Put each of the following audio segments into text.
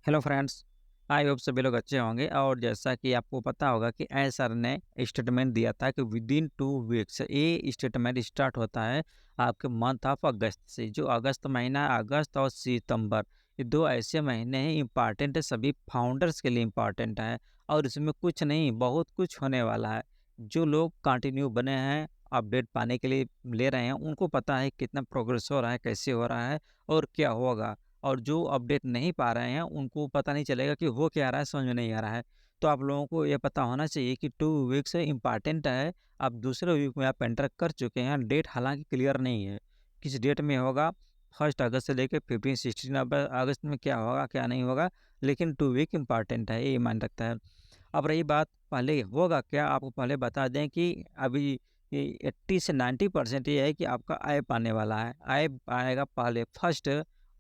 Hello friends. I hope सभी लोग अच्छे होंगे। और जैसा कि आपको पता होगा कि सर ने स्टेटमेंट दिया था कि विद इन 2 वीक्स ये स्टेटमेंट स्टार्ट होता है आपके मंथ ऑफ अगस्त से। जो अगस्त महीना, अगस्त और सितंबर, ये दो ऐसे महीने हैं इम्पॉर्टेंट है, सभी फाउंडर्स के लिए इम्पॉर्टेंट है। और इसमें कुछ नहीं, बहुत कुछ होने वाला है। जो लोग कंटिन्यू बने हैं, अपडेट पाने के लिए ले रहे हैं, उनको पता है कितना प्रोग्रेस हो रहा है, कैसे हो रहा है और क्या होगा। और जो अपडेट नहीं पा रहे हैं उनको पता नहीं चलेगा कि हो क्या रहा है, समझ में नहीं आ रहा है। तो आप लोगों को ये पता होना चाहिए कि 2 वीक्स इम्पॉर्टेंट है। आप दूसरे वीक में आप एंटर कर चुके हैं, डेट हालांकि क्लियर नहीं है किस डेट में होगा। 1 अगस्त से लेकर 15 16 अगस्त में क्या होगा क्या नहीं होगा, लेकिन 2 वीक इम्पॉर्टेंट है, ये मान रखता है। अब रही बात पहले होगा क्या, आपको पहले बता दें कि अभी 80 से 90% ये है कि आपका ऐप आने वाला है। ऐप आएगा पहले, फर्स्ट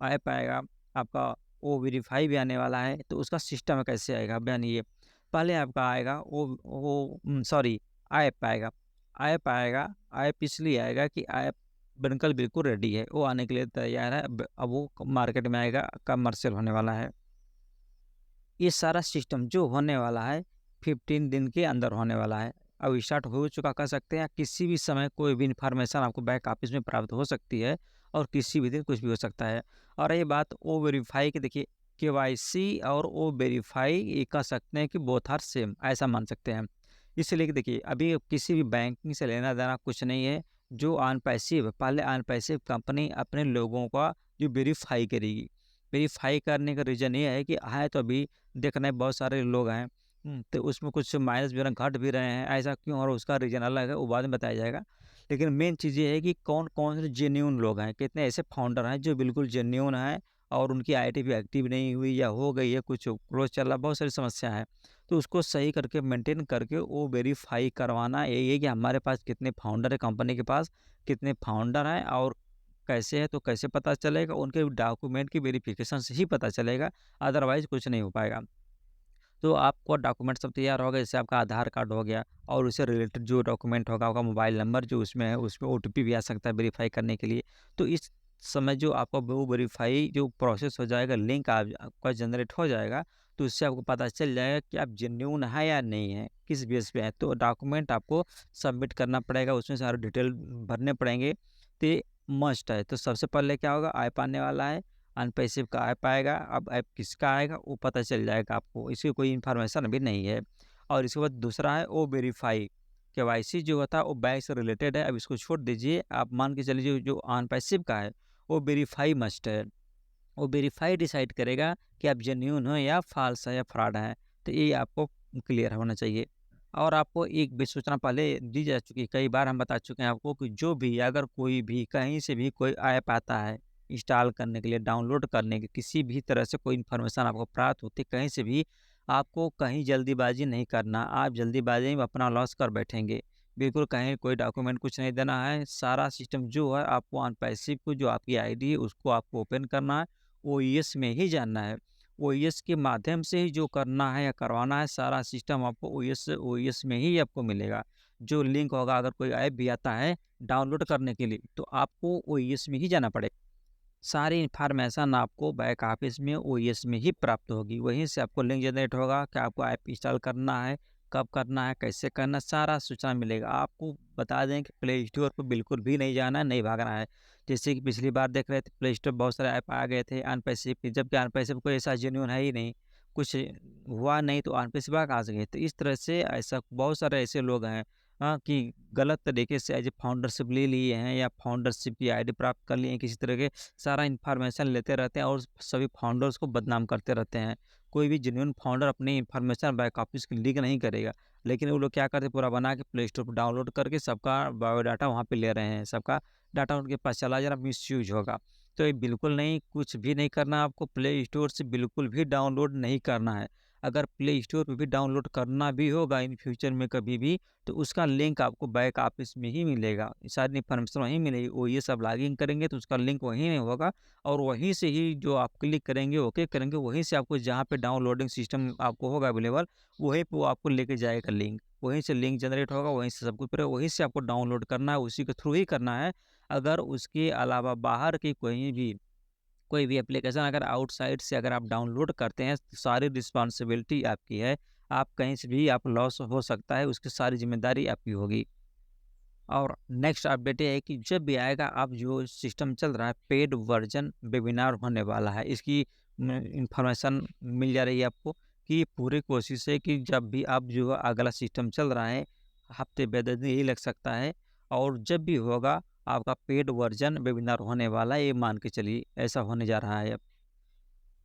ऐप आएगा आपका। वो वेरीफाई भी आने वाला है, तो उसका सिस्टम कैसे आएगा बयान ये। पहले आपका आएगा वो सॉरी, ऐप आएगा। ऐप आएगा। ऐप इसलिए आएगा कि ऐप बनकर बिल्कुल रेडी है, वो आने के लिए तैयार है। अब वो मार्केट में आएगा, कमर्शियल होने वाला है। ये सारा सिस्टम जो होने वाला है 15 दिन के अंदर होने वाला है। अब स्टार्ट हो चुका कह सकते हैं। किसी भी समय कोई भी इंफॉर्मेशन आपको बैक ऑफिस में प्राप्त हो सकती है और किसी भी दिन कुछ भी हो सकता है। और ये बात ओ वेरीफाई की, देखिए केवाईसी और ओ वेरीफाई ये कह सकते हैं कि बोथ आर सेम, ऐसा मान सकते हैं। इसलिए कि देखिए अभी किसी भी बैंकिंग से लेना देना कुछ नहीं है। जो ऑन पैसिव, पहले ऑन पैसिव कंपनी अपने लोगों का जो वेरीफाई करेगी। वेरीफाई करने का रीज़न ये है कि है तो अभी देखना है बहुत सारे लोग हैं। तो उसमें कुछ माइनस भी हो रहे हैं, घट भी रहे हैं, ऐसा क्यों, और उसका रीज़न अलग है, वो बाद में बताया जाएगा। लेकिन मेन चीज़ ये है कि कौन कौन से जेन्यून लोग हैं, कितने ऐसे फाउंडर हैं जो बिल्कुल जेन्यून हैं और उनकी आईडी भी एक्टिव नहीं हुई या हो गई है, कुछ क्लोज चल रहा, बहुत सारी समस्या है। तो उसको सही करके मेंटेन करके वो वेरीफाई करवाना, यही है कि हमारे पास कितने फाउंडर है, कंपनी के पास कितने फाउंडर हैं और कैसे है। तो कैसे पता चलेगा, उनके डॉक्यूमेंट की वेरिफिकेशन से ही पता चलेगा, अदरवाइज़ कुछ नहीं हो पाएगा। तो आपको डॉक्यूमेंट सब तैयार होगा, जैसे आपका आधार कार्ड हो गया और उससे रिलेटेड जो डॉक्यूमेंट होगा, आपका मोबाइल नंबर जो उसमें है, उसमें ओटीपी भी आ सकता है वेरीफाई करने के लिए। तो इस समय जो आपका वो वेरीफाई जो प्रोसेस हो जाएगा, लिंक आपका जनरेट हो जाएगा, तो उससे आपको पता चल जाएगा कि आप जेन्युइन है या नहीं है, किस बेस पे है। तो डॉक्यूमेंट आपको सबमिट करना पड़ेगा, उसमें सारे डिटेल भरने पड़ेंगे। तो ये मस्ट है। तो सबसे पहले क्या होगा, ऐप आने वाला है, अनपैसिव का ऐप आएगा। अब ऐप किसका आएगा वो पता चल जाएगा आपको, इसकी कोई इन्फॉर्मेशन अभी नहीं है। और इसके बाद दूसरा है ओ वेरीफाई। केवाईसी जो होता है वो बैंक से रिलेटेड है, अब इसको छोड़ दीजिए। आप मान के चलिए जो जो अनपैसिव का है वो वेरीफाई मस्ट है। वो वेरीफाई डिसाइड करेगा कि आप जेन्यून हो या फॉल्स है या फ्रॉड है। तो ये आपको क्लियर होना चाहिए। और आपको एक भी सूचना पहले दी जा चुकी है, कई बार हम बता चुके हैं आपको कि जो भी अगर कोई भी कहीं से भी कोई ऐप आता है इंस्टॉल करने के लिए, डाउनलोड करने के, किसी भी तरह से कोई इन्फॉर्मेशन आपको प्राप्त होती है कहीं से भी, आपको कहीं जल्दीबाजी नहीं करना। आप जल्दीबाजी में अपना लॉस कर बैठेंगे। बिल्कुल कहीं कोई डॉक्यूमेंट कुछ नहीं देना है। सारा सिस्टम जो है आपको ऑन पैसिव को, जो आपकी आईडी है उसको आपको ओपन करना है, ओईएस में ही जानना है। ओईएस के माध्यम से ही जो करना है या करवाना है, सारा सिस्टम आपको ओईएस में ही आपको मिलेगा। जो लिंक होगा, अगर कोई ऐप भी आता है डाउनलोड करने के लिए, तो आपको ओईएस में ही जाना पड़ेगा। सारी इन्फॉर्मेशन आपको बैक ऑफिस में ओईएस में ही प्राप्त होगी। वहीं से आपको लिंक जनरेट होगा कि आपको ऐप इंस्टॉल करना है, कब करना है, कैसे करना है, सारा सूचना मिलेगा। आपको बता दें कि प्ले स्टोर पर बिल्कुल भी नहीं जाना है, नहीं भागना है। जैसे कि पिछली बार देख रहे थे, प्ले स्टोर बहुत सारे ऐप आ गए थे अनपैसिव के, जबकि अनपैसिव कोई ऐसा जेन्युइन है ही नहीं, कुछ हुआ नहीं तो अनपैसिव कहाँ से गए। तो इस तरह से ऐसा बहुत सारे ऐसे लोग हैं, हाँ, कि गलत तरीके से एज ए फाउंडरशिप ले लिए हैं या फाउंडरशिप की आईडी प्राप्त कर लिए हैं किसी तरह के। सारा इन्फॉर्मेशन लेते रहते हैं और सभी फाउंडर्स को बदनाम करते रहते हैं। कोई भी जेन्युइन फाउंडर अपनी इन्फॉर्मेशन बैक ऑफिस की लीक नहीं करेगा। लेकिन वो लोग क्या करते हैं, पूरा बना के प्ले स्टोर पर डाउनलोड करके सबका बायोडाटा वहाँ पे ले रहे हैं, सबका डाटा उनके पास चला जा रहा, मिसयूज होगा। तो ये बिल्कुल नहीं, कुछ भी नहीं करना, आपको प्ले स्टोर से बिल्कुल भी डाउनलोड नहीं करना है। अगर प्ले स्टोर पर भी डाउनलोड करना भी होगा इन फ्यूचर में कभी भी, तो उसका लिंक आपको बैक ऑफिस में ही मिलेगा, सारी इन्फॉर्मेशन वहीं मिलेगी। वो ये सब लॉगिन करेंगे तो उसका लिंक वहीं में होगा और वहीं से ही जो आप क्लिक करेंगे, ओके करेंगे, वहीं से आपको जहाँ पे डाउनलोडिंग सिस्टम आपको होगा अवेलेबल, वहीं पे वो आपको लेके जाएगा लिंक। वहीं से लिंक जनरेट होगा, वहीं से सब कुछ फिर वहीं से आपको डाउनलोड करना है, उसी के थ्रू ही करना है। अगर उसके अलावा बाहर की कोई भी कोई भी एप्लीकेशन अगर आउटसाइड से अगर आप डाउनलोड करते हैं, तो सारी रिस्पॉन्सिबिलिटी आपकी है। आप कहीं से भी आप लॉस हो सकता है, उसकी सारी ज़िम्मेदारी आपकी होगी। और नेक्स्ट अपडेट ये है कि जब भी आएगा, आप जो सिस्टम चल रहा है, पेड वर्ज़न वेबिनार होने वाला है। इसकी इन्फॉर्मेशन मिल जा रही है आपको कि पूरी कोशिश है कि जब भी आप जो अगला सिस्टम चल रहा है, हफ़्ते में 10 दिन यही लग सकता है, और जब भी होगा आपका पेड वर्ज़न वेबिनार होने वाला है, ये मान के चलिए, ऐसा होने जा रहा है अब।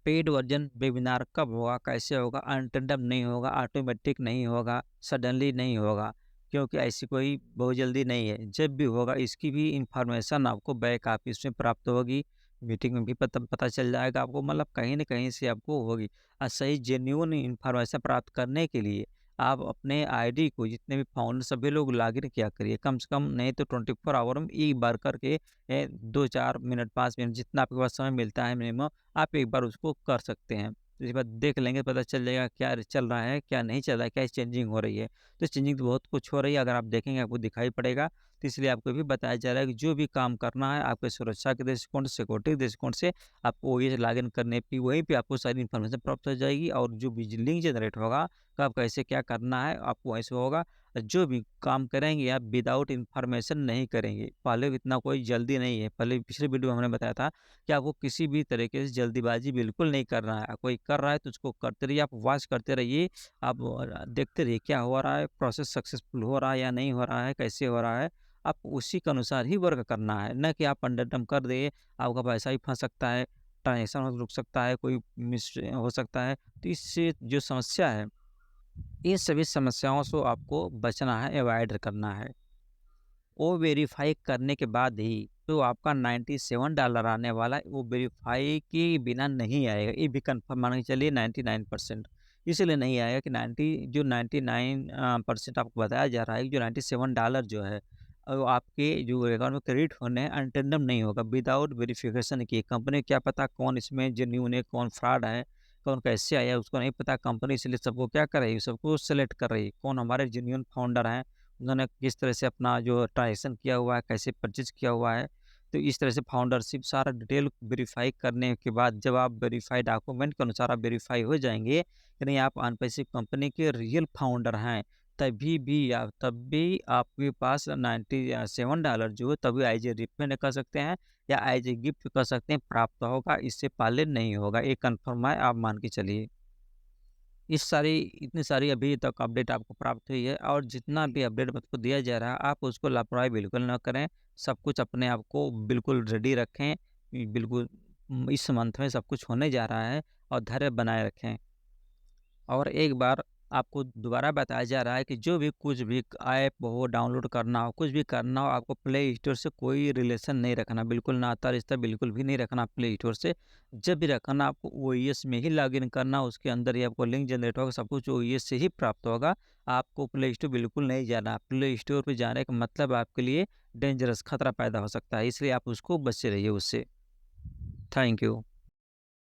पेड वर्ज़न वेबिनार कब होगा, कैसे होगा? अनटेंडम नहीं होगा, ऑटोमेटिक नहीं होगा, सडनली नहीं होगा, क्योंकि ऐसी कोई बहुत जल्दी नहीं है। जब भी होगा, इसकी भी इन्फॉर्मेशन आपको बैक ऑफिस में प्राप्त होगी, मीटिंग में भी पता पता चल जाएगा आपको, मतलब कहीं न कहीं से आपको होगी। सही जेन्युइन इन्फॉर्मेशन प्राप्त करने के लिए आप अपने आईडी को, जितने भी फाउंडर सभी लोग लॉगिन किया करिए, कम से कम नहीं तो 24 आवर में एक बार करके 2-4 मिनट, 5 मिनट, जितना आपके पास समय मिलता है मिनिमम, आप एक बार उसको कर सकते हैं। तो इसके बाद देख लेंगे, पता चल जाएगा क्या चल रहा है, क्या नहीं चल रहा है, क्या चेंजिंग हो रही है। तो चेंजिंग तो बहुत कुछ हो रही है, अगर आप देखेंगे आपको दिखाई पड़ेगा। तो इसलिए आपको भी बताया जा रहा है कि जो भी काम करना है आपके सुरक्षा के दृष्टिकोण से, सिक्योरिटी के दृष्टिकोण से, आपको ओएस लॉगिन करने पे वहीं पे आपको सारी इन्फॉर्मेशन प्राप्त हो जाएगी, और जो भी लिंक जनरेट होगा, कब कैसे क्या करना है, आपको वहीं से होगा। जो भी काम करेंगे आप विदाउट इन्फॉर्मेशन नहीं करेंगे। पहले इतना कोई जल्दी नहीं है। पहले पिछले वीडियो में हमने बताया था कि आपको किसी भी तरीके से जल्दीबाजी बिल्कुल नहीं करना है। कोई कर रहा है तो उसको करते रहिए, आप वॉच करते रहिए, आप देखते रहिए क्या हो रहा है, प्रोसेस सक्सेसफुल हो रहा है या नहीं हो रहा है, कैसे हो रहा है। आपको उसी के अनुसार ही वर्क करना है, ना कि आप अंडरडम कर दिए, आपका पैसा भी फँस सकता है, ट्रांज़ैक्शन रुक सकता है, कोई मिस हो सकता है। तो इससे जो समस्या है, इन सभी समस्याओं से आपको बचना है, अवॉइड करना है। वो वेरीफ़ाई करने के बाद ही तो आपका $97 आने वाला है, वो वेरीफ़ाई के बिना नहीं आएगा। ये भी कन्फर्म मान के चलिए 99%। इसलिए नहीं आएगा कि 99 परसेंट आपको बताया जा रहा है कि जो $97 जो है, वो आपके जो अकाउंट में क्रेडिट होने हैं, अनटेंडम नहीं होगा विदाउट वेरिफ़िकेशन किए। कंपनी क्या पता कौन इसमें जेन्युइन है, कौन फ्रॉड है, कौन कैसे आया उसको नहीं पता। कंपनी इसलिए सबको क्या कर रही है, सबको सेलेक्ट कर रही है, कौन हमारे जेन्युइन फाउंडर हैं, उन्होंने किस तरह से अपना जो ट्रांज़ैक्शन किया हुआ है, कैसे परचेज़ किया हुआ है। तो इस तरह से फाउंडरशिप सारा डिटेल वेरीफ़ाई करने के बाद, जब आप वेरीफ़ाई डॉक्यूमेंट के अनुसार आप वेरीफ़ाई हो जाएँगे कि नहीं आप अनपैसिव कंपनी के रियल फाउंडर हैं, तब भी आपके पास $97 जो है तभी एज़ ए रिफंड कर सकते हैं, या एज़ ए गिफ्ट कर सकते हैं, प्राप्त होगा, इससे पहले नहीं होगा। ये कन्फर्म है, आप मान के चलिए। इतनी सारी अभी तक अपडेट आपको प्राप्त हुई है, और जितना भी अपडेट आपको दिया जा रहा है, आप उसको लापरवाही बिल्कुल ना करें। सब कुछ अपने आप को बिल्कुल रेडी रखें। बिल्कुल इस मंथ में सब कुछ होने जा रहा है, और धैर्य बनाए रखें। और एक बार आपको दोबारा बताया जा रहा है कि जो भी कुछ भी ऐप हो डाउनलोड करना हो, कुछ भी करना हो, आपको प्ले स्टोर से कोई रिलेशन नहीं रखना, बिल्कुल नाता रिश्ता बिल्कुल भी नहीं रखना प्ले स्टोर से। जब भी रखना आपको ओएस में ही लॉगिन करना, उसके अंदर ही आपको लिंक जनरेट होगा, सब कुछ ओएस से ही प्राप्त होगा। आपको प्ले स्टोर बिल्कुल नहीं जाना। प्ले स्टोर पे जाने का मतलब आपके लिए डेंजरस खतरा पैदा हो सकता है, इसलिए आप उसको बचे रहिए उससे। Thank you.